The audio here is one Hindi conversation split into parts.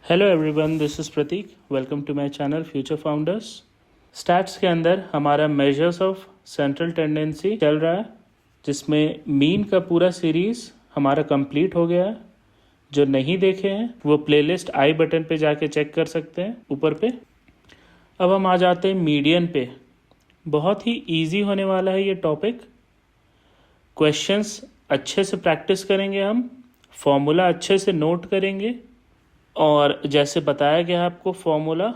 Hello everyone, this is Pratik. Welcome to my channel future founders. Stats के अंदर हमारा मेजर्स ऑफ सेंट्रल टेंडेंसी चल रहा है, जिसमें मीन का पूरा सीरीज़ हमारा कंप्लीट हो गया है। जो नहीं देखे हैं वो प्लेलिस्ट आई बटन पे जाके चेक कर सकते हैं ऊपर पे। अब हम आ जाते हैं मीडियन पे। बहुत ही ईजी होने वाला है ये टॉपिक। क्वेश्चंस अच्छे से प्रैक्टिस करेंगे, हम फॉर्मूला अच्छे से नोट करेंगे, और जैसे बताया गया आपको फॉर्मूला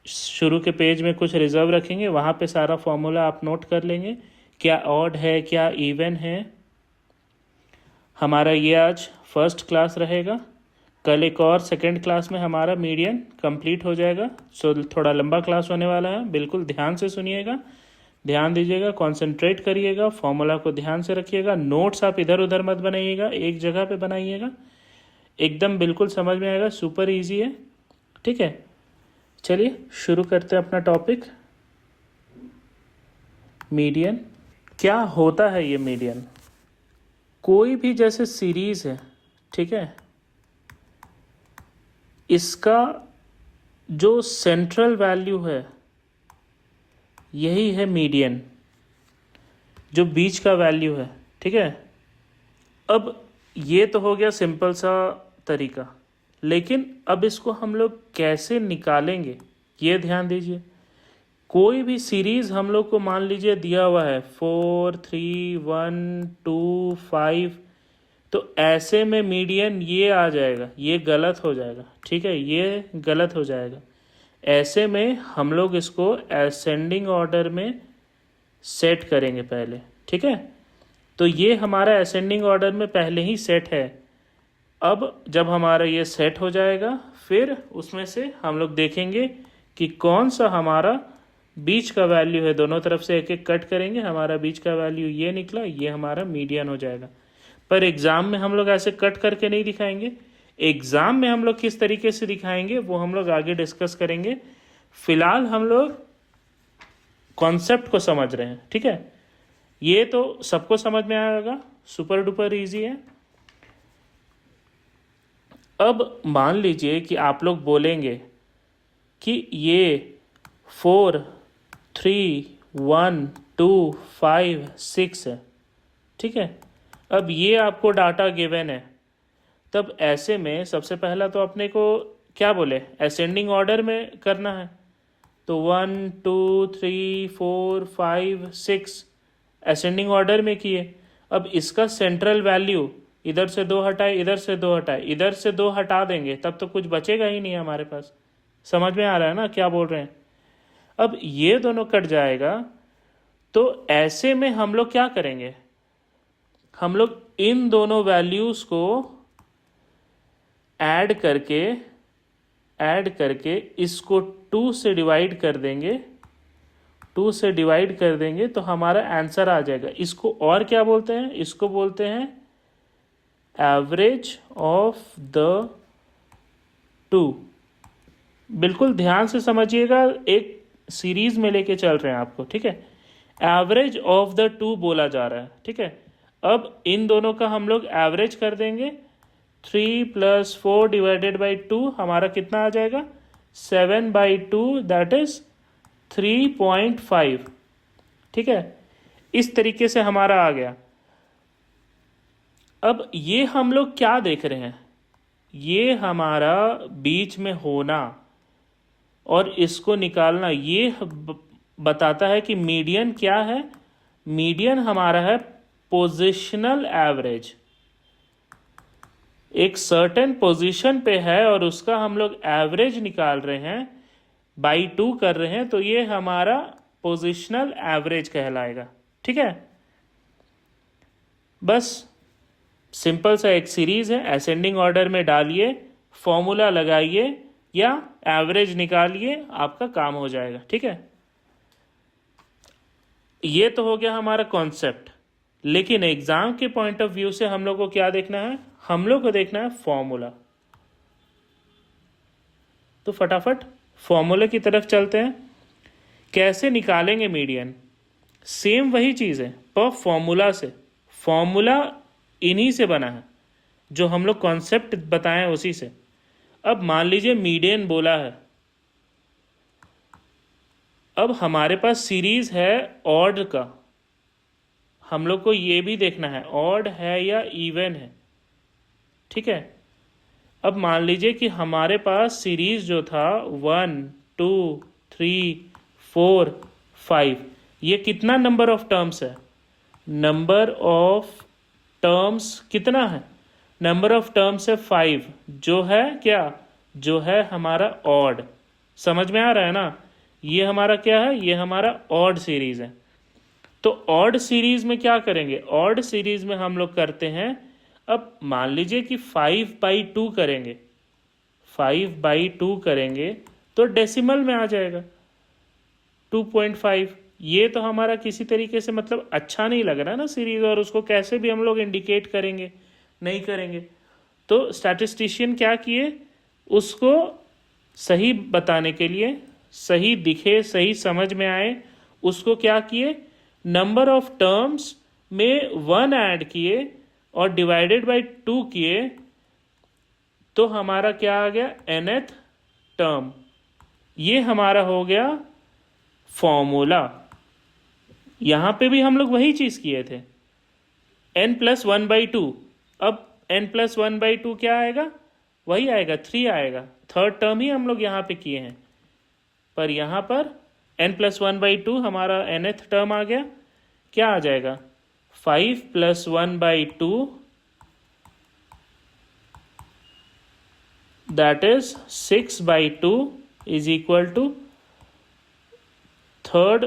शुरू के पेज में कुछ रिजर्व रखेंगे, वहाँ पे सारा फॉर्मूला आप नोट कर लेंगे। क्या ऑड है, क्या इवन है। हमारा ये आज फर्स्ट क्लास रहेगा। कल एक और सेकंड क्लास में हमारा मीडियन कंप्लीट हो जाएगा। सो थोड़ा लंबा क्लास होने वाला है। बिल्कुल ध्यान से सुनिएगा, ध्यान दीजिएगा, कंसंट्रेट करिएगा, फॉर्मूला को ध्यान से रखिएगा। नोट्स आप इधर उधर मत बनाइएगा, एक जगह पे बनाइएगा। एकदम बिल्कुल समझ में आएगा, सुपर इजी है। ठीक है, चलिए शुरू करते हैं अपना टॉपिक। मीडियन क्या होता है? ये मीडियन कोई भी जैसे सीरीज है, ठीक है, इसका जो सेंट्रल वैल्यू है यही है मीडियन, जो बीच का वैल्यू है। ठीक है, अब ये तो हो गया सिंपल सा तरीका, लेकिन अब इसको हम लोग कैसे निकालेंगे ये ध्यान दीजिए। कोई भी सीरीज हम लोग को मान लीजिए दिया हुआ है 4, 3, 1, 2, 5, तो ऐसे में मीडियन ये आ जाएगा, ये गलत हो जाएगा। ठीक है, ये गलत हो जाएगा। ऐसे में हम लोग इसको असेंडिंग ऑर्डर में सेट करेंगे पहले। ठीक है, तो ये हमारा असेंडिंग ऑर्डर में पहले ही सेट है। अब जब हमारा ये सेट हो जाएगा, फिर उसमें से हम लोग देखेंगे कि कौन सा हमारा बीच का वैल्यू है। दोनों तरफ से एक एक कट करेंगे, हमारा बीच का वैल्यू ये निकला, ये हमारा मीडियन हो जाएगा। पर एग्जाम में हम लोग ऐसे कट करके नहीं दिखाएंगे। एग्जाम में हम लोग किस तरीके से दिखाएंगे वो हम लोग आगे डिस्कस करेंगे। फिलहाल हम लोग कॉन्सेप्ट को समझ रहे हैं। ठीक है, ये तो सबको समझ में आएगा, सुपर डुपर इजी है। अब मान लीजिए कि आप लोग बोलेंगे कि ये 4, 3, 1, 2, 5, 6 है। ठीक है, अब ये आपको डाटा गिवन है। तब ऐसे में सबसे पहला तो अपने को क्या बोले, असेंडिंग ऑर्डर में करना है। तो 1, 2, 3, 4, 5, 6 असेंडिंग ऑर्डर में किए। अब इसका सेंट्रल वैल्यू इधर से 2 हटाए, इधर से 2 हटाए, इधर से 2 हटा देंगे, तब तो कुछ बचेगा ही नहीं हमारे पास। समझ में आ रहा है ना क्या बोल रहे हैं? अब ये दोनों कट जाएगा, तो ऐसे में हम लोग क्या करेंगे, हम लोग इन दोनों वैल्यूज को ऐड करके इसको 2 से डिवाइड कर देंगे। 2 से डिवाइड कर देंगे तो हमारा आंसर आ जाएगा। इसको और क्या बोलते हैं? इसको बोलते हैं एवरेज ऑफ द 2। बिल्कुल ध्यान से समझिएगा, एक सीरीज में लेके चल रहे हैं आपको। ठीक है, एवरेज ऑफ द 2 बोला जा रहा है। ठीक है, अब इन दोनों का हम लोग एवरेज कर देंगे। 3 + 4 डिवाइडेड बाई 2 हमारा कितना आ जाएगा? 7/2, दैट इज 3.5। ठीक है, इस तरीके से हमारा आ गया। अब ये हम लोग क्या देख रहे हैं, ये हमारा बीच में होना और इसको निकालना, ये बताता है कि मीडियन क्या है। मीडियन हमारा है पोजिशनल एवरेज। एक सर्टेन पोजीशन पे है और उसका हम लोग एवरेज निकाल रहे हैं, बाई 2 कर रहे हैं, तो ये हमारा पोजीशनल एवरेज कहलाएगा। ठीक है, बस सिंपल सा एक सीरीज है, असेंडिंग ऑर्डर में डालिए, फॉर्मूला लगाइए या एवरेज निकालिए, आपका काम हो जाएगा। ठीक है, ये तो हो गया हमारा कॉन्सेप्ट। लेकिन एग्जाम के पॉइंट ऑफ व्यू से हम लोग को क्या देखना है? हम लोग को देखना है फॉर्मूला। तो फटाफट फॉर्मूले की तरफ चलते हैं। कैसे निकालेंगे मीडियन? सेम वही चीज़ है, पर फॉर्मूला से। फॉर्मूला इन्हीं से बना है, जो हम लोग कॉन्सेप्ट बताएं उसी से। अब मान लीजिए मीडियन बोला है, अब हमारे पास सीरीज है ऑड का, हम लोग को ये भी देखना है ऑड है या इवन है, ठीक है। अब मान लीजिए कि हमारे पास सीरीज जो था 1 2 3 4 5, ये कितना नंबर ऑफ टर्म्स है? नंबर ऑफ टर्म्स कितना है? नंबर ऑफ टर्म्स है 5, जो है क्या, जो है हमारा ऑड। समझ में आ रहा है ना? ये हमारा क्या है? ये हमारा ऑड सीरीज है। तो ऑड सीरीज में क्या करेंगे? ऑड सीरीज में हम लोग करते हैं, अब मान लीजिए कि 5/2 करेंगे, 5/2 करेंगे तो डेसिमल में आ जाएगा 2.5। ये तो हमारा किसी तरीके से मतलब अच्छा नहीं लग रहा ना सीरीज, और उसको कैसे भी हम लोग इंडिकेट करेंगे, नहीं करेंगे। तो स्टैटिस्टिशियन क्या किए, उसको सही बताने के लिए, सही दिखे, सही समझ में आए, उसको क्या किए, नंबर ऑफ टर्म्स में 1 ऐड किए और डिवाइडेड बाय 2 किए, तो हमारा क्या आ गया, nth टर्म। ये हमारा हो गया फॉर्मूला। यहां पे भी हम लोग वही चीज किए थे, n+1/2। अब n+1/2 क्या आएगा? वही आएगा, 3 आएगा। थर्ड टर्म ही हम लोग यहाँ पे किए हैं, पर यहाँ पर n+1/2 हमारा nth टर्म आ गया। क्या आ जाएगा? 5+1/2, that is 6/2 is equal to third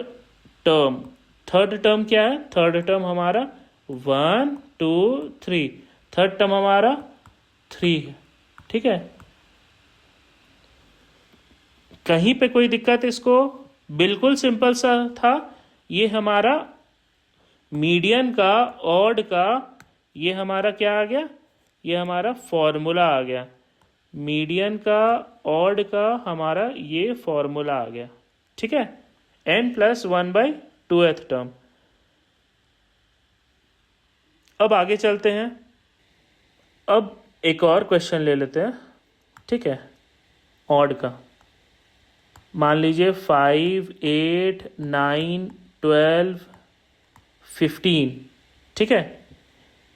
term. Third term क्या है? थर्ड टर्म हमारा 1 2 3, थर्ड टर्म हमारा 3 है, ठीक है। कहीं पे कोई दिक्कत? इसको बिल्कुल सिंपल सा था। ये हमारा मीडियन का, ऑड का, ये हमारा क्या आ गया? ये हमारा फॉर्मूला आ गया। मीडियन का, ऑड का हमारा ये फॉर्मूला आ गया, ठीक है। n+1/2th term. अब आगे चलते हैं। अब एक और क्वेश्चन ले लेते हैं, ठीक है, ऑड का। मान लीजिए 5 8 9 12 15, ठीक है।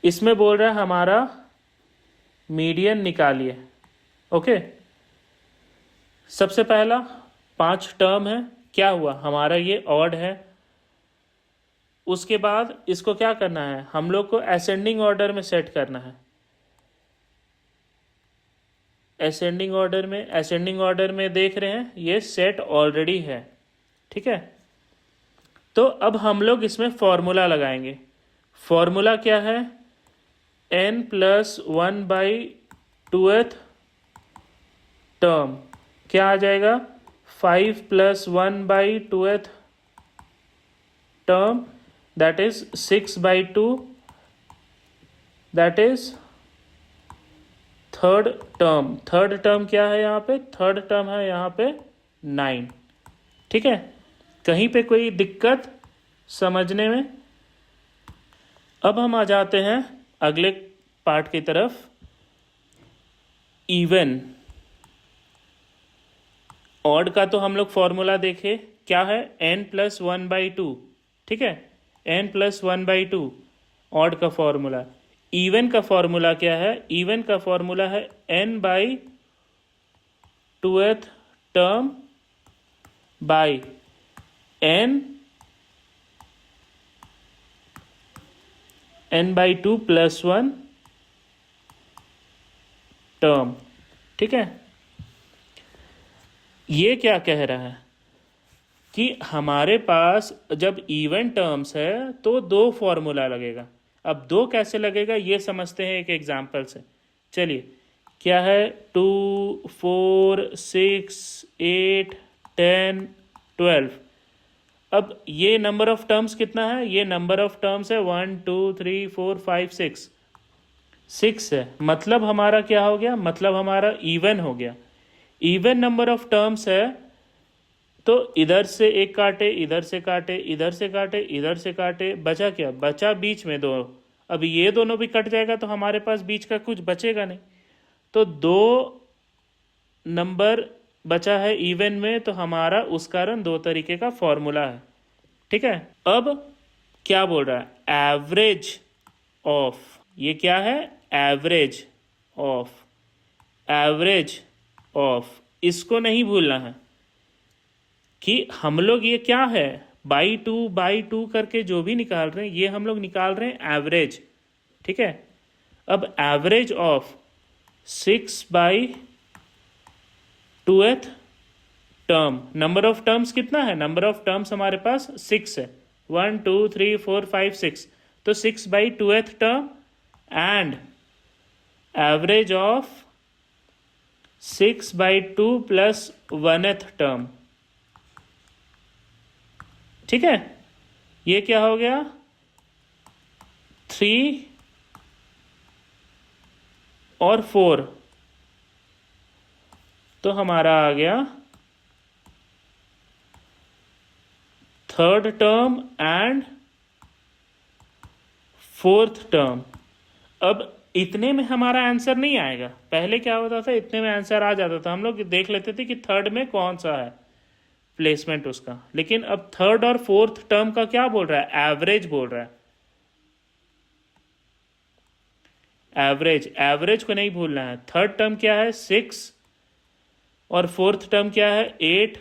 इसमें बोल रहा है हमारा मीडियन निकालिए, ओके। सबसे पहला 5 टर्म है, क्या हुआ हमारा? ये ऑड है। उसके बाद इसको क्या करना है? हम लोग को असेंडिंग ऑर्डर में सेट करना है। असेंडिंग ऑर्डर में देख रहे हैं ये सेट ऑलरेडी है, ठीक है। तो अब हम लोग इसमें फॉर्मूला लगाएंगे। फॉर्मूला क्या है? n+1/2th टर्म क्या आ जाएगा? 5+1/2th term, that is 6/2, that is third term. Third term क्या है यहाँ पे? थर्ड टर्म है यहाँ पे 9, ठीक है। कहीं पे कोई दिक्कत समझने में? अब हम आ जाते हैं अगले पार्ट की तरफ, इवन। ऑड का तो हम लोग फॉर्मूला देखे, क्या है? n+1/2, ठीक है, n+1/2 ऑड का फॉर्मूला। इवन का फॉर्मूला क्या है? इवन का फॉर्मूला है n/2th term by n/2 + 1 term, ठीक है। ये क्या कह रहा है कि हमारे पास जब इवन टर्म्स है तो 2 फॉर्मूला लगेगा। अब 2 कैसे लगेगा ये समझते हैं एक एग्जांपल से। चलिए, क्या है? 2 4 6 8 10 12। अब ये नंबर ऑफ टर्म्स कितना है? ये नंबर ऑफ टर्म्स है 1 2 3 4 5 6, 6 है। मतलब हमारा क्या हो गया? मतलब हमारा इवन हो गया। इवन नंबर ऑफ टर्म्स है तो इधर से एक काटे, इधर से काटे, इधर से काटे, इधर से काटे, बचा क्या? बचा बीच में 2। अब ये दोनों भी कट जाएगा तो हमारे पास बीच का कुछ बचेगा नहीं। तो 2 नंबर बचा है इवन में, तो हमारा उस कारण दो तरीके का फॉर्मूला है। ठीक है, अब क्या बोल रहा है, एवरेज ऑफ, ये क्या है, एवरेज ऑफ, एवरेज ऑफ, इसको नहीं भूलना है कि हम लोग ये क्या है, बाई टू करके जो भी निकाल रहे हैं, ये हम लोग निकाल रहे हैं एवरेज। ठीक है, अब average of 6/2th term, number of terms कितना है, नंबर ऑफ टर्म्स हमारे पास 6 है, 1 2 3 4 5 6, तो 6/2th term and average of 6/2 plus 1th term. ठीक है, ये क्या हो गया, 3 और 4, तो हमारा आ गया third term and fourth term. अब इतने में हमारा आंसर नहीं आएगा, पहले क्या होता था, इतने में आंसर आ जाता था, हम लोग देख लेते थे कि थर्ड में कौन सा है प्लेसमेंट उसका, लेकिन अब थर्ड और फोर्थ टर्म का क्या बोल रहा है, एवरेज बोल रहा है, एवरेज, एवरेज को नहीं भूलना है। थर्ड टर्म क्या है, 6 और फोर्थ टर्म क्या है, 8।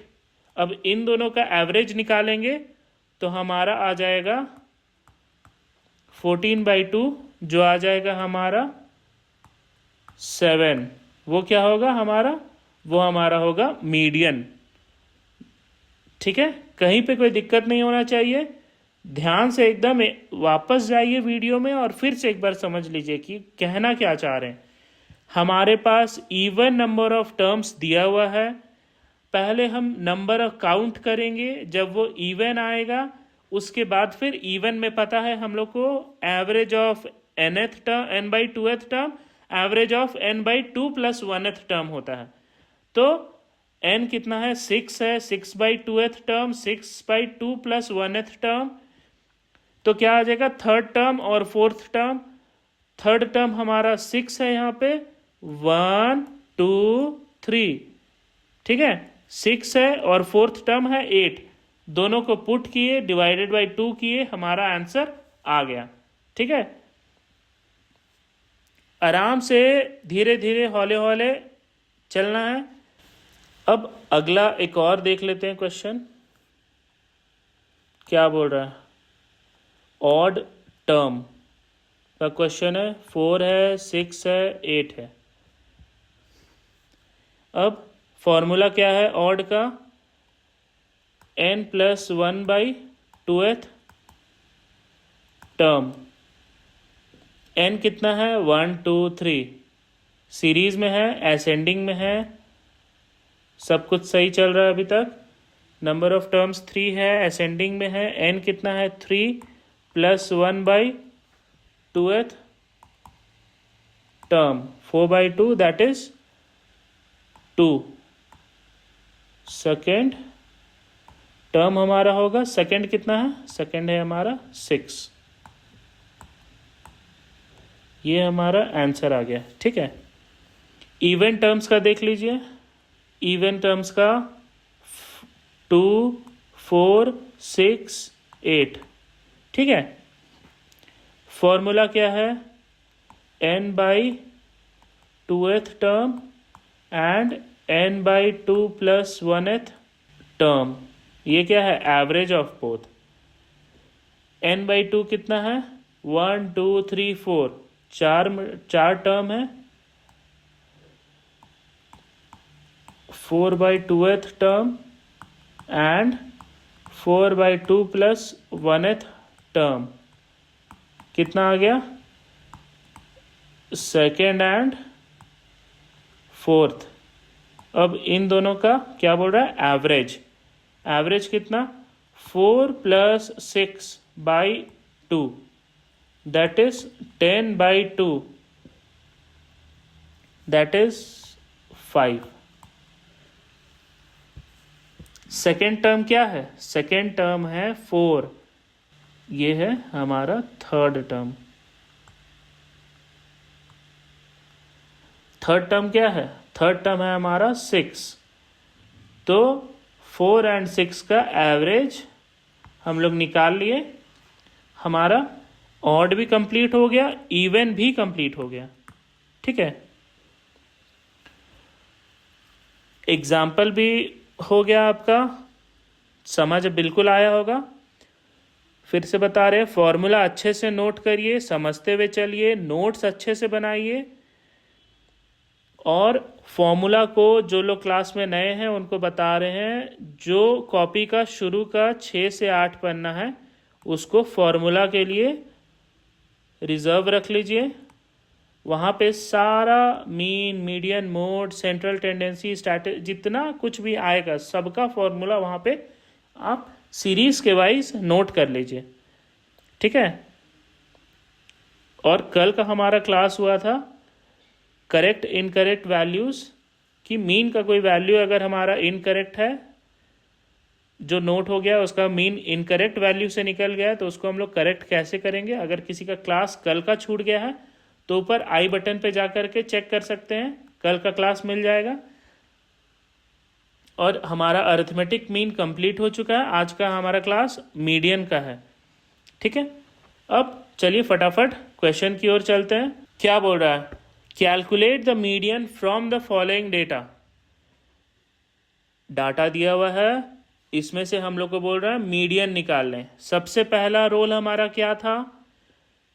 अब इन दोनों का एवरेज निकालेंगे तो हमारा आ जाएगा 14/2, जो आ जाएगा हमारा 7। वो क्या होगा हमारा, वो हमारा होगा मीडियन। ठीक है, कहीं पे कोई दिक्कत नहीं होना चाहिए, ध्यान से एकदम वापस जाइए वीडियो में और फिर से एक बार समझ लीजिए कि कहना क्या चाह रहे हैं। हमारे पास इवन नंबर ऑफ टर्म्स दिया हुआ है, पहले हम नंबर काउंट करेंगे, जब वो इवन आएगा उसके बाद फिर इवन में पता है हम लोग को average of nth term, n/2th term, average of n/2 plus 1th term होता है। तो n कितना है, 6 है, 6/2th term, 6/2 plus 1th term, तो क्या आ जाएगा, थर्ड टर्म और फोर्थ टर्म। थर्ड टर्म हमारा 6 है, यहाँ पे 1 2 3, ठीक है, 6 है, और फोर्थ टर्म है 8, दोनों को पुट किए, डिवाइडेड बाई 2 किए, हमारा आंसर आ गया। ठीक है, आराम से धीरे धीरे हौले हौले चलना है। अब अगला एक और देख लेते हैं क्वेश्चन, क्या बोल रहा है, ऑड टर्म का क्वेश्चन है, 4 है, 6 है, 8 है। अब फॉर्मूला क्या है ऑड का, n+1/2th टर्म, n कितना है, 1 2 3, सीरीज में है, असेंडिंग में है, सब कुछ सही चल रहा है अभी तक। नंबर ऑफ टर्म्स 3 है, असेंडिंग में है, n कितना है, 3 + 1/2th term, 4/2, that is 2। Second term हमारा होगा, सेकेंड कितना है, सेकेंड है हमारा 6। ये हमारा आंसर आ गया। ठीक है, इवन टर्म्स का देख लीजिए, इवन टर्म्स का 2 4 6 8। ठीक है, फॉर्मूला क्या है, n/2th term and n/2 + 1th term, ये क्या है, एवरेज ऑफ बोथ। n/2 कितना है, 1 2 3 4, चार टर्म है, 4/2th term and 4/2 + 1th term, कितना आ गया, सेकेंड एंड फोर्थ। अब इन दोनों का क्या बोल रहा है, एवरेज, एवरेज कितना, 4 + 6/2, that is 10/2, that is 5। Second term क्या है, सेकेंड टर्म है 4, ये है हमारा थर्ड टर्म। थर्ड टर्म क्या है, थर्ड टर्म है हमारा 6, तो 4 और 6 का एवरेज हम लोग निकाल लिए। हमारा ऑड भी कंप्लीट हो गया, इवन भी कंप्लीट हो गया। ठीक है, एग्जाम्पल भी हो गया आपका, समझ बिल्कुल आया होगा। फिर से बता रहे हैं, फॉर्मूला अच्छे से नोट करिए, समझते हुए चलिए, नोट्स अच्छे से बनाइए। और फॉर्मूला को जो लोग क्लास में नए हैं उनको बता रहे हैं, जो कॉपी का शुरू का 6 से 8 पन्ना है उसको फॉर्मूला के लिए रिजर्व रख लीजिए। वहाँ पे सारा mean, median, mode, central tendency, static, जितना कुछ भी आएगा सबका फॉर्मूला वहाँ पे आप सीरीज के वाइज नोट कर लीजिए। ठीक है, और कल का हमारा क्लास हुआ था करेक्ट इनकरेक्ट वैल्यूज़ कि मीन का कोई वैल्यू अगर हमारा इनकरेक्ट है, जो नोट हो गया उसका मीन इनकरेक्ट वैल्यू से निकल गया, तो उसको हम लोग करेक्ट कैसे करेंगे। अगर किसी का क्लास कल का छूट गया है तो ऊपर आई बटन पे जा कर के चेक कर सकते हैं, कल का क्लास मिल जाएगा। और हमारा अरिथमेटिक मीन कंप्लीट हो चुका है, आज का हमारा क्लास मीडियन का है। ठीक है, अब चलिए फटाफट क्वेश्चन की ओर चलते हैं। क्या बोल रहा है, calculate the median from the following data. Data दिया हुआ है, इसमें से हम लोग को बोल रहा है मीडियन निकाल लें। सबसे पहला रोल हमारा क्या था,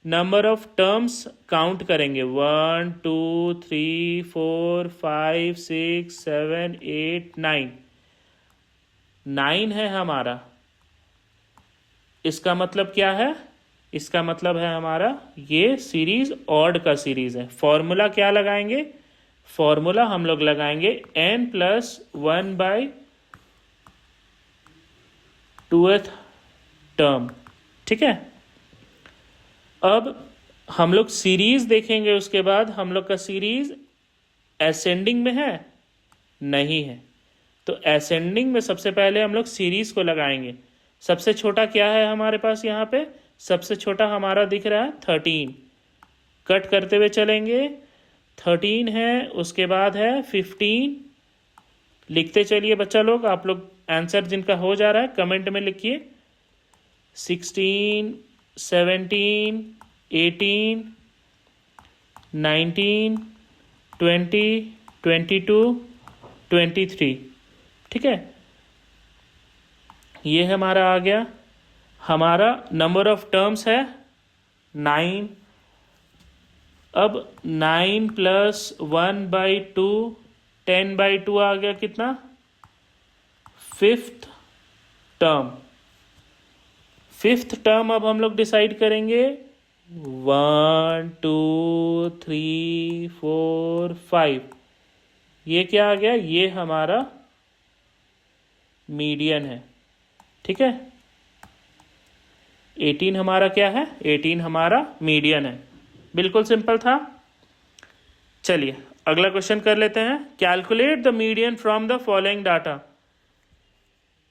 नंबर ऑफ टर्म्स काउंट करेंगे, 1 2 3 4 5 6 7 8 9, 9 है हमारा। इसका मतलब क्या है, इसका मतलब है हमारा ये सीरीज ऑड का सीरीज है। फॉर्मूला क्या लगाएंगे, फॉर्मूला हम लोग लगाएंगे n+1/2th टर्म। ठीक है, अब हम लोग सीरीज देखेंगे, उसके बाद हम लोग का सीरीज असेंडिंग में है, नहीं है, तो असेंडिंग में सबसे पहले हम लोग सीरीज को लगाएंगे। सबसे छोटा क्या है हमारे पास, यहाँ पे सबसे छोटा हमारा दिख रहा है 13, कट करते हुए चलेंगे, 13 है, उसके बाद है 15। लिखते चलिए बच्चा लोग, आप लोग आंसर जिनका हो जा रहा है कमेंट में लिखिए। 16 17 18 19 20 22 23। ठीक है, ये हमारा आ गया। हमारा नंबर ऑफ टर्म्स है 9। अब 9 + 1/2 10/2 आ गया, कितना, 5th टर्म। 5th टर्म अब हम लोग डिसाइड करेंगे, 1 2 3 4 5, ये क्या आ गया, ये हमारा मीडियन है। ठीक है, 18 हमारा क्या है, 18 हमारा मीडियन है। बिल्कुल सिंपल था। चलिए अगला क्वेश्चन कर लेते हैं। Calculate the median from the following data,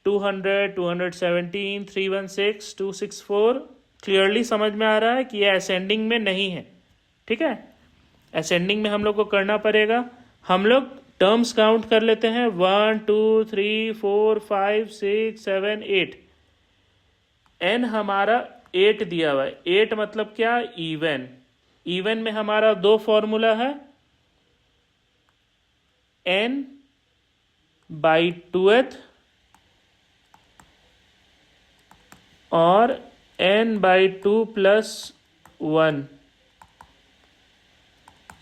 200 217 316 264। Clearly समझ में आ रहा है कि ये असेंडिंग में नहीं है। ठीक है, असेंडिंग में हम लोग को करना पड़ेगा। हम लोग टर्म्स काउंट कर लेते हैं, 1 2 3 4 5 6 7 8। एन हमारा 8 दिया हुआ है, 8 मतलब क्या, इवन। इवन में हमारा दो फॉर्मूला है, n/2th और n/2 + 1।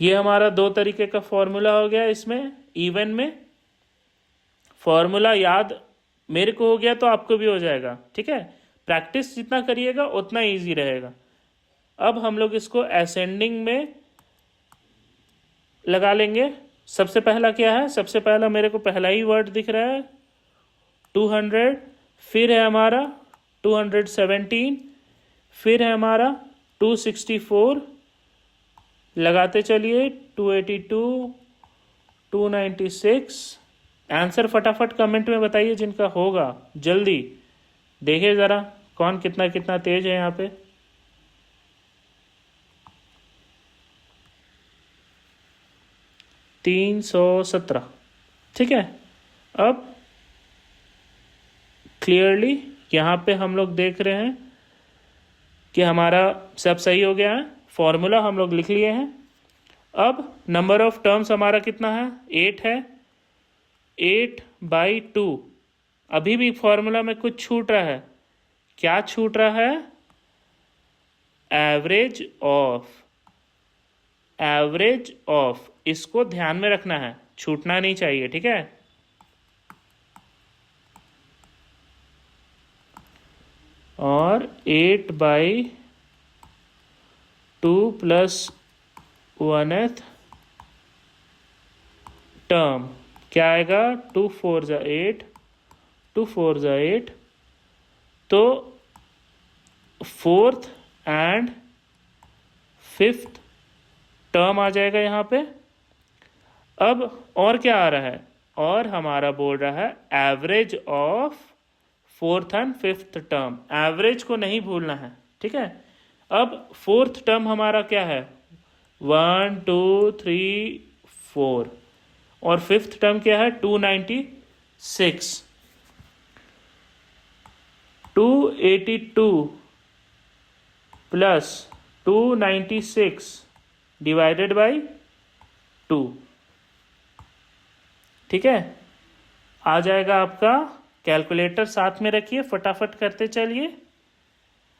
ये हमारा दो तरीके का फॉर्मूला हो गया। इसमें इवन में फॉर्मूला याद मेरे को हो गया तो आपको भी हो जाएगा। ठीक है, प्रैक्टिस जितना करिएगा उतना इजी रहेगा। अब हम लोग इसको असेंडिंग में लगा लेंगे। सबसे पहला क्या है, सबसे पहला मेरे को पहला ही वर्ड दिख रहा है 200, फिर है हमारा 217, फिर है हमारा 264, लगाते चलिए 282 296। आंसर फटाफट कमेंट में बताइए जिनका होगा, जल्दी देखिए ज़रा कौन कितना कितना तेज है यहाँ पे। 317, ठीक है। अब क्लियरली यहाँ पे हम लोग देख रहे हैं कि हमारा सब सही हो गया है, फॉर्मूला हम लोग लिख लिए हैं। अब नंबर ऑफ टर्म्स हमारा कितना है, 8 है, 8/2। अभी भी फॉर्मूला में कुछ छूट रहा है, क्या छूट रहा है, एवरेज ऑफ, इसको ध्यान में रखना है, छूटना नहीं चाहिए, ठीक है। और 8/2 प्लस 1th टर्म क्या आएगा, 2 4 ज़ा 8, 2 4 ज़ा 8, तो 4th एंड 5th टर्म आ जाएगा यहाँ पे। अब और क्या आ रहा है, और हमारा बोल रहा है average of 4th and 5th term, average को नहीं भूलना है, ठीक है। अब 4th टर्म हमारा क्या है, 1 2 3 4, और 5th टर्म क्या है, 296, 282 प्लस 296 डिवाइडेड बाई 2, ठीक है। आ जाएगा आपका, कैलकुलेटर साथ में रखिए, फटाफट करते चलिए,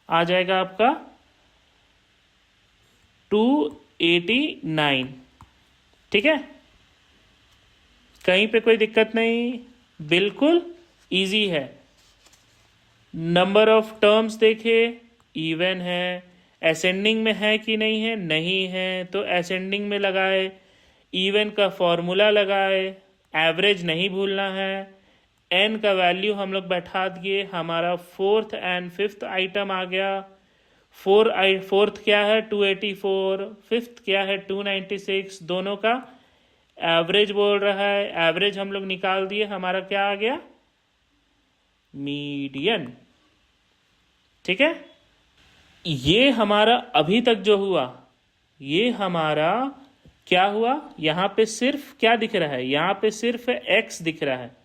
आ जाएगा आपका 289, ठीक है। कहीं पे कोई दिक्कत नहीं, बिल्कुल इजी है। नंबर ऑफ टर्म्स देखे, इवन है, असेंडिंग में है कि नहीं है, नहीं है तो असेंडिंग में लगाए, इवन का फॉर्मूला लगाए, एवरेज नहीं भूलना है, एन का वैल्यू हम लोग बैठा दिए, हमारा 4th एंड 5th आइटम आ गया। 4th क्या है, 284, 5th क्या है, 296, दोनों का एवरेज बोल रहा है, एवरेज हम लोग निकाल दिए, हमारा क्या आ गया, मीडियन, ठीक है। ये हमारा अभी तक जो हुआ, ये हमारा क्या हुआ, यहां पे सिर्फ क्या दिख रहा है, यहां पे सिर्फ x दिख रहा है,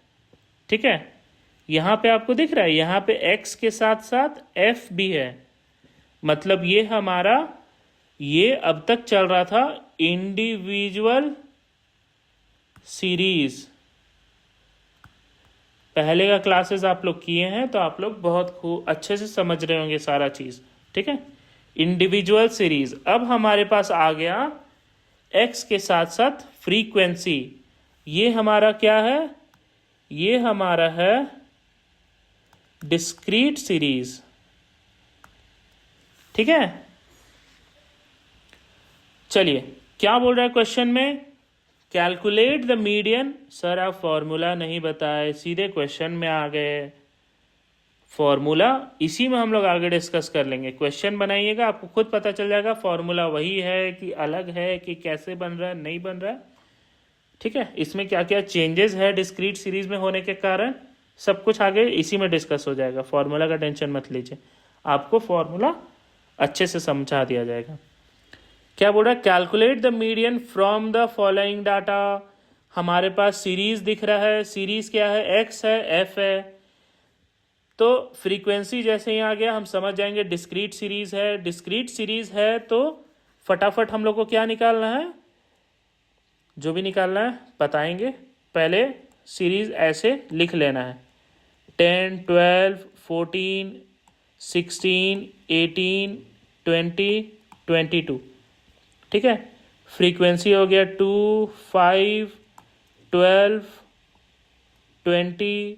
ठीक है। यहां पे आपको दिख रहा है, यहां पे x के साथ साथ f भी है, मतलब ये हमारा, ये अब तक चल रहा था इंडिविजुअल सीरीज। पहले का क्लासेस आप लोग किए हैं तो आप लोग बहुत खूब अच्छे से समझ रहे होंगे सारा चीज, ठीक है। इंडिविजुअल सीरीज, अब हमारे पास आ गया x के साथ साथ फ्रीक्वेंसी, ये हमारा क्या है, ये हमारा है डिस्क्रीट सीरीज, ठीक है। चलिए क्या बोल रहा है क्वेश्चन में, कैलकुलेट द मीडियन। सर आप फॉर्मूला नहीं बताए, सीधे क्वेश्चन में आ गए। फॉर्मूला इसी में हम लोग आगे डिस्कस कर लेंगे, क्वेश्चन बनाइएगा, आपको खुद पता चल जाएगा फॉर्मूला वही है कि अलग है, कि कैसे बन रहा है, नहीं बन रहा है, ठीक है। इसमें क्या क्या चेंजेस है डिस्क्रीट सीरीज में होने के कारण, सब कुछ आगे इसी में डिस्कस हो जाएगा। फॉर्मूला का टेंशन मत लीजिए, आपको फॉर्मूला अच्छे से समझा दिया जाएगा। क्या बोल रहा है, calculate the median from the following data. हमारे पास सीरीज दिख रहा है, सीरीज क्या है, एक्स है, एफ है, तो फ्रीक्वेंसी जैसे ही आ गया हम समझ जाएंगे डिस्क्रीट सीरीज है। डिस्क्रीट सीरीज है तो फटाफट हम लोग को क्या निकालना है, जो भी निकालना है बताएंगे, पहले सीरीज ऐसे लिख लेना है, 10 12 14 16 18 20 22, ठीक है। फ्रीक्वेंसी हो गया 2 5 12 20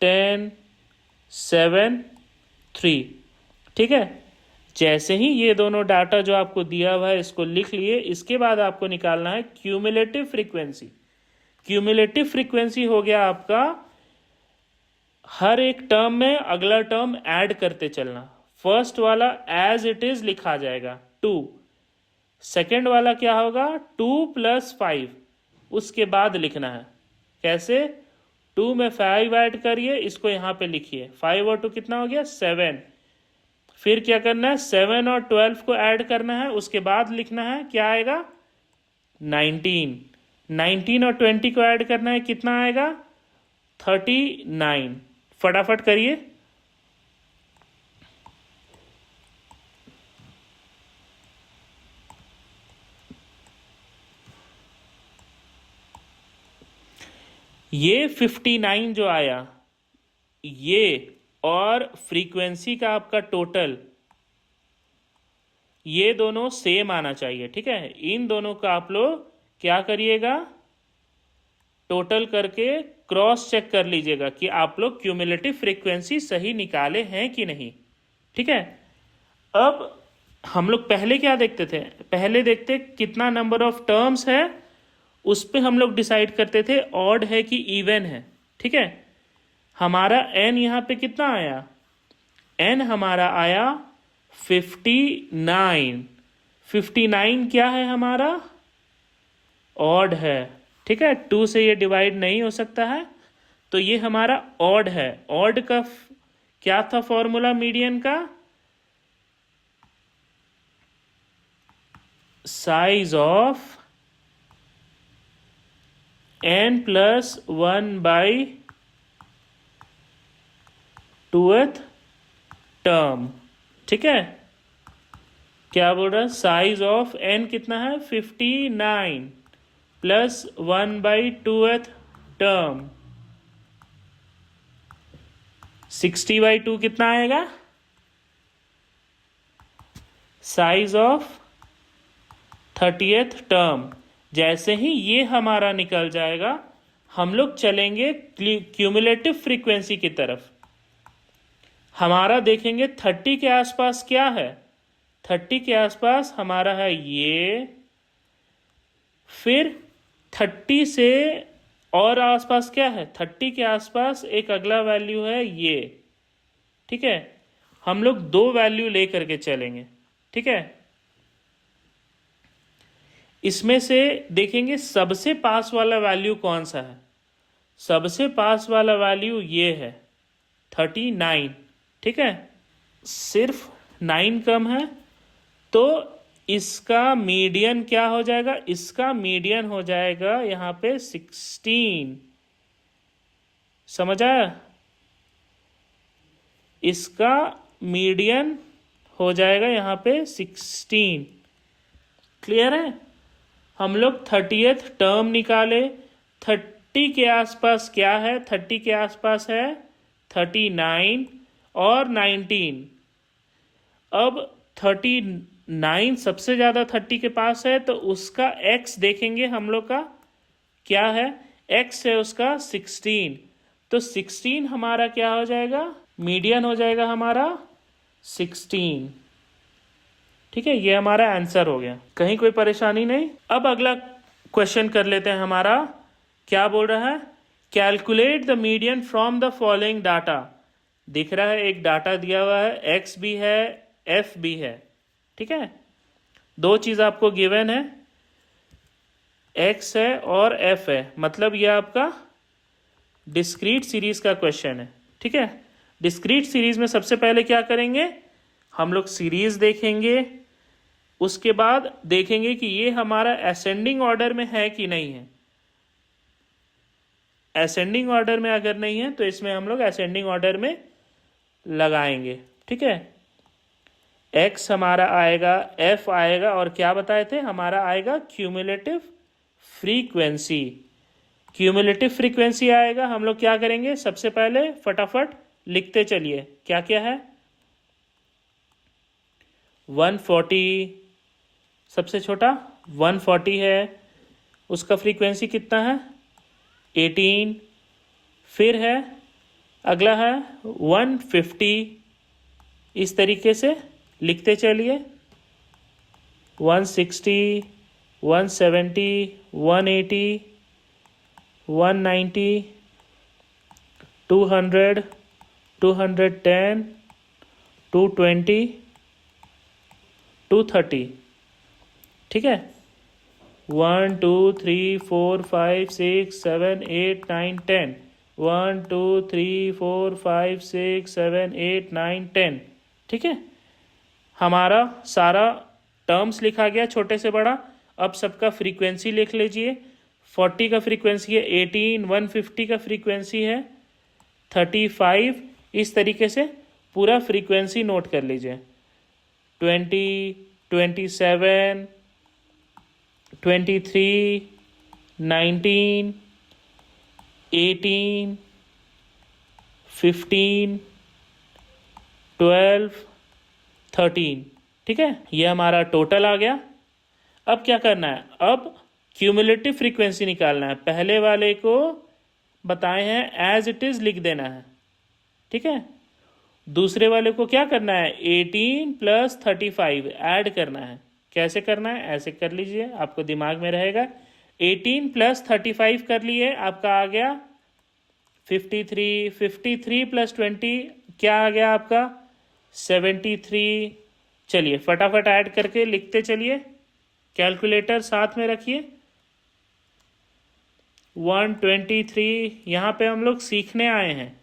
10 7 3, ठीक है। जैसे ही ये दोनों डाटा जो आपको दिया हुआ है इसको लिख लिए, इसके बाद आपको निकालना है क्यूमुलेटिव फ्रीक्वेंसी। क्यूमुलेटिव फ्रीक्वेंसी हो गया आपका, हर एक टर्म में अगला टर्म ऐड करते चलना। फर्स्ट वाला एज इट इज लिखा जाएगा 2, सेकेंड वाला क्या होगा 2 + 5, उसके बाद लिखना है कैसे, 2 में 5 ऐड करिए, इसको यहां पे लिखिए, 5 और 2 कितना हो गया 7, फिर क्या करना है 7 और 12 को ऐड करना है, उसके बाद लिखना है क्या आएगा 19, 19 और 20 को ऐड करना है, कितना आएगा? 39। फटाफट करिए। ये 59 जो आया, ये और फ्रीक्वेंसी का आपका टोटल, ये दोनों सेम आना चाहिए। ठीक है, इन दोनों का आप लोग क्या करिएगा, टोटल करके क्रॉस चेक कर लीजिएगा कि आप लोग क्यूमुलेटिव फ्रीक्वेंसी सही निकाले हैं कि नहीं। ठीक है, अब हम लोग पहले क्या देखते थे? पहले देखते कितना नंबर ऑफ टर्म्स है, उस पे हम लोग डिसाइड करते थे ऑड है कि इवन है। ठीक है, हमारा n यहाँ पे कितना आया? n हमारा आया 59। 59 क्या है हमारा? ऑड है। ठीक है, 2 से ये डिवाइड नहीं हो सकता है, तो ये हमारा ऑड है। ऑड का क्या था फॉर्मूला मीडियन का? Size of n plus 1/2th term. ठीक है, क्या बोल रहा है? साइज ऑफ n कितना है? 59 प्लस 1/2th टर्म। 60/2 कितना आएगा? Size of 30th term. जैसे ही ये हमारा निकल जाएगा, हम लोग चलेंगे क्यूमुलेटिव फ्रीक्वेंसी की तरफ। हमारा देखेंगे 30 के आसपास क्या है। 30 के आसपास हमारा है ये, फिर 30 से और आसपास क्या है? 30 के आसपास एक अगला वैल्यू है ये। ठीक है, हम लोग 2 वैल्यू लेकर के चलेंगे। ठीक है, इसमें से देखेंगे सबसे पास वाला वैल्यू कौन सा है। सबसे पास वाला वैल्यू ये है 39। ठीक है, सिर्फ 9 कम है, तो इसका मीडियन क्या हो जाएगा? इसका मीडियन हो जाएगा यहाँ पे 16। समझ आया? इसका मीडियन हो जाएगा यहाँ पे 16। क्लियर है? हम लोग 30th टर्म निकाले। 30 के आसपास क्या है? 30 के आसपास है 39 और 19। अब 39 सबसे ज़्यादा 30 के पास है, तो उसका x देखेंगे हम लोग का क्या है? x है उसका 16। तो 16 हमारा क्या हो जाएगा? मीडियन हो जाएगा हमारा 16। ठीक है, ये हमारा आंसर हो गया। कहीं कोई परेशानी नहीं? अब अगला क्वेश्चन कर लेते हैं। हमारा क्या बोल रहा है? Calculate the median from the following data. दिख रहा है एक डाटा दिया हुआ है, x भी है, f भी है। ठीक है, 2 चीज आपको गिवन है, x है और f है। मतलब ये आपका डिस्क्रीट सीरीज का क्वेश्चन है। ठीक है, डिस्क्रीट सीरीज में सबसे पहले क्या करेंगे? हम लोग सीरीज देखेंगे, उसके बाद देखेंगे कि ये हमारा असेंडिंग ऑर्डर में है कि नहीं है। असेंडिंग ऑर्डर में अगर नहीं है, तो इसमें हम लोग असेंडिंग ऑर्डर में लगाएंगे। ठीक है, x हमारा आएगा, f आएगा, और क्या बताए थे? हमारा आएगा क्यूमुलेटिव फ्रीक्वेंसी। क्यूमुलेटिव फ्रीक्वेंसी आएगा। हम लोग क्या करेंगे? सबसे पहले फटाफट लिखते चलिए, क्या क्या है। 140 सबसे छोटा 140 है, उसका फ्रीक्वेंसी कितना है? 18। फिर है अगला है 150। इस तरीके से लिखते चलिए। 160, 170, 180, 190, 200, 210, 220, 230। ठीक है, 1 2 3 4 5 6 7 8 9 10। 1 2 3 4 5 6 7 8 9 10। ठीक है, हमारा सारा टर्म्स लिखा गया छोटे से बड़ा। अब सबका फ्रीक्वेंसी लिख लीजिए। 40 का फ्रीक्वेंसी है 18, 150 का फ्रीक्वेंसी है 35। इस तरीके से पूरा फ्रीक्वेंसी नोट कर लीजिए। 20, 27, 23, 19, 18, 15, 12, 13। ठीक है, ये हमारा टोटल आ गया। अब क्या करना है, अब क्यूमुलेटिव फ्रीक्वेंसी निकालना है। पहले वाले को बताए हैं एज इट इज लिख देना है। ठीक है, दूसरे वाले को क्या करना है, 18 + 35 ऐड करना है। कैसे करना है, ऐसे कर लीजिए, आपको दिमाग में रहेगा। 18 + 35 कर लिए, आपका आ गया 53। 53 + 20 क्या आ गया आपका, 73। चलिए फटाफट ऐड करके लिखते चलिए, कैलकुलेटर साथ में रखिए। 123। यहाँ पे हम लोग सीखने आए हैं,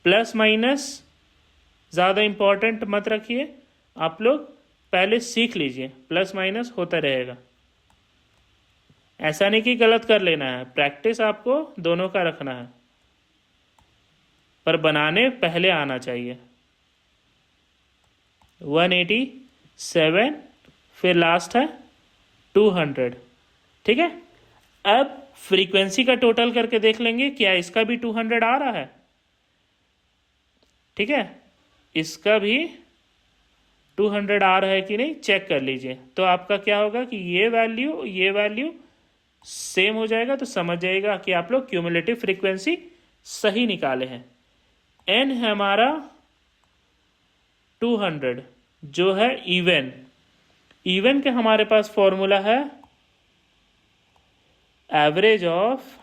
प्लस माइनस ज़्यादा इम्पोर्टेंट मत रखिए, आप लोग पहले सीख लीजिए, प्लस माइनस होता रहेगा। ऐसा नहीं कि गलत कर लेना है, प्रैक्टिस आपको दोनों का रखना है, पर बनाने पहले आना चाहिए। 187, फिर लास्ट है 200। ठीक है, अब फ्रीक्वेंसी का टोटल करके देख लेंगे क्या इसका भी 200 आ रहा है। ठीक है, इसका भी 200 आ रहा है कि नहीं चेक कर लीजिए। तो आपका क्या होगा कि ये वैल्यू सेम हो जाएगा, तो समझ जाएगा कि आप लोग क्यूमुलेटिव फ्रीक्वेंसी सही निकाले हैं। एन है हमारा 200 जो है इवन के हमारे पास फॉर्मूला है average of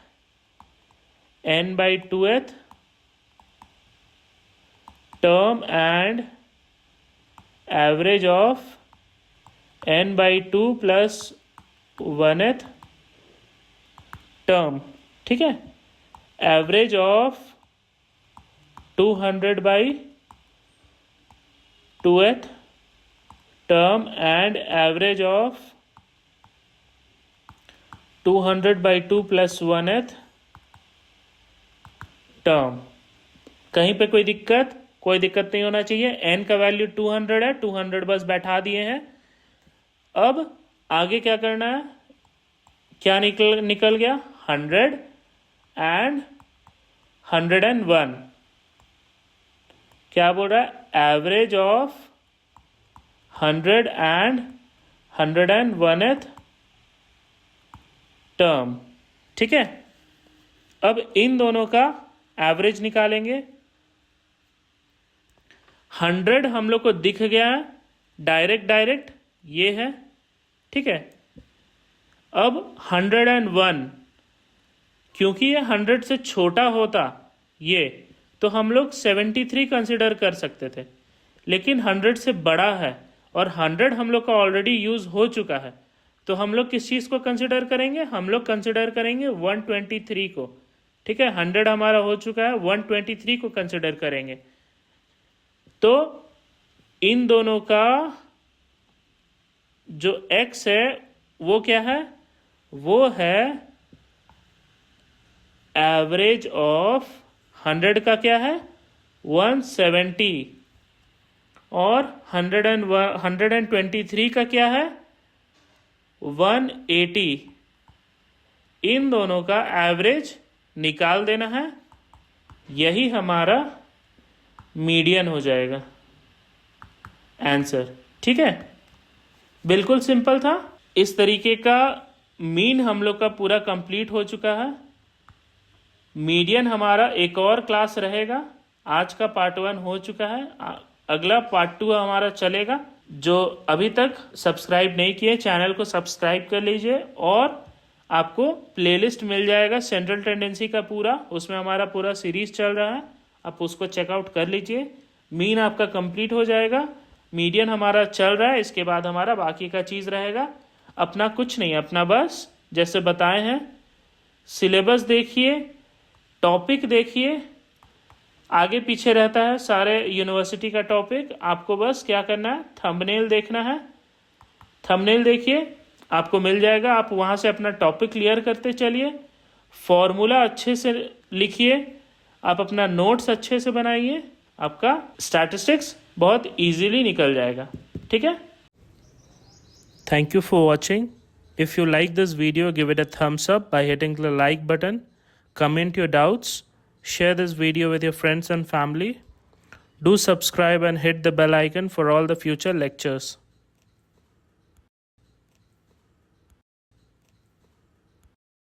n/2th term and average of n/2 + 1th term. ठीक है, average of 200/2th term and average of 200/2 + 1th term. कहीं पे कोई दिक्कत नहीं होना चाहिए। n का वैल्यू 200 है, 200 बस बैठा दिए हैं। अब आगे क्या करना है, क्या निकल गया 100 एंड 101। क्या बोल रहा है, average of 100 and 101th term. ठीक है, अब इन दोनों का एवरेज निकालेंगे। 100 हम लोग को दिख गया है, डायरेक्ट ये है। ठीक है, अब 101, क्योंकि ये 100 से छोटा होता ये, तो हम लोग 73 कंसिडर कर सकते थे, लेकिन 100 से बड़ा है और 100 हम लोग का ऑलरेडी यूज हो चुका है, तो हम लोग किस चीज़ को कंसिडर करेंगे, हम लोग कंसिडर करेंगे 123 को। ठीक है, 100 हमारा हो चुका है, 123 को कंसिडर करेंगे। तो इन दोनों का जो x है वो क्या है, वो है एवरेज ऑफ 100 का क्या है 170 और 123 का क्या है 180। इन दोनों का एवरेज निकाल देना है, यही हमारा मीडियन हो जाएगा आंसर। ठीक है, बिल्कुल सिंपल था। इस तरीके का मीन हम लोग का पूरा कंप्लीट हो चुका है। मीडियन हमारा एक और क्लास रहेगा। आज का पार्ट 1 हो चुका है, अगला पार्ट 2 हमारा चलेगा। जो अभी तक सब्सक्राइब नहीं किए चैनल को सब्सक्राइब कर लीजिए, और आपको प्लेलिस्ट मिल जाएगा सेंट्रल टेंडेंसी का पूरा, उसमें हमारा पूरा सीरीज चल रहा है, आप उसको चेकआउट कर लीजिए। मीन आपका कंप्लीट हो जाएगा, मीडियन हमारा चल रहा है, इसके बाद हमारा बाकी का चीज़ रहेगा। अपना कुछ नहीं, अपना बस जैसे बताए हैं सिलेबस देखिए, टॉपिक देखिए, आगे पीछे रहता है सारे यूनिवर्सिटी का टॉपिक। आपको बस क्या करना है, थंबनेल देखना है, थंबनेल देखिए आपको मिल जाएगा। आप वहाँ से अपना टॉपिक क्लियर करते चलिए, फॉर्मूला अच्छे से लिखिए, आप अपना नोट्स अच्छे से बनाइए, आपका स्टैटिस्टिक्स बहुत इजीली निकल जाएगा। ठीक है, thank you for watching. If you like this video, give it a thumbs up by hitting the like button, comment your doubts, share this video with your friends and family. Do subscribe and hit the bell icon for all the future lectures.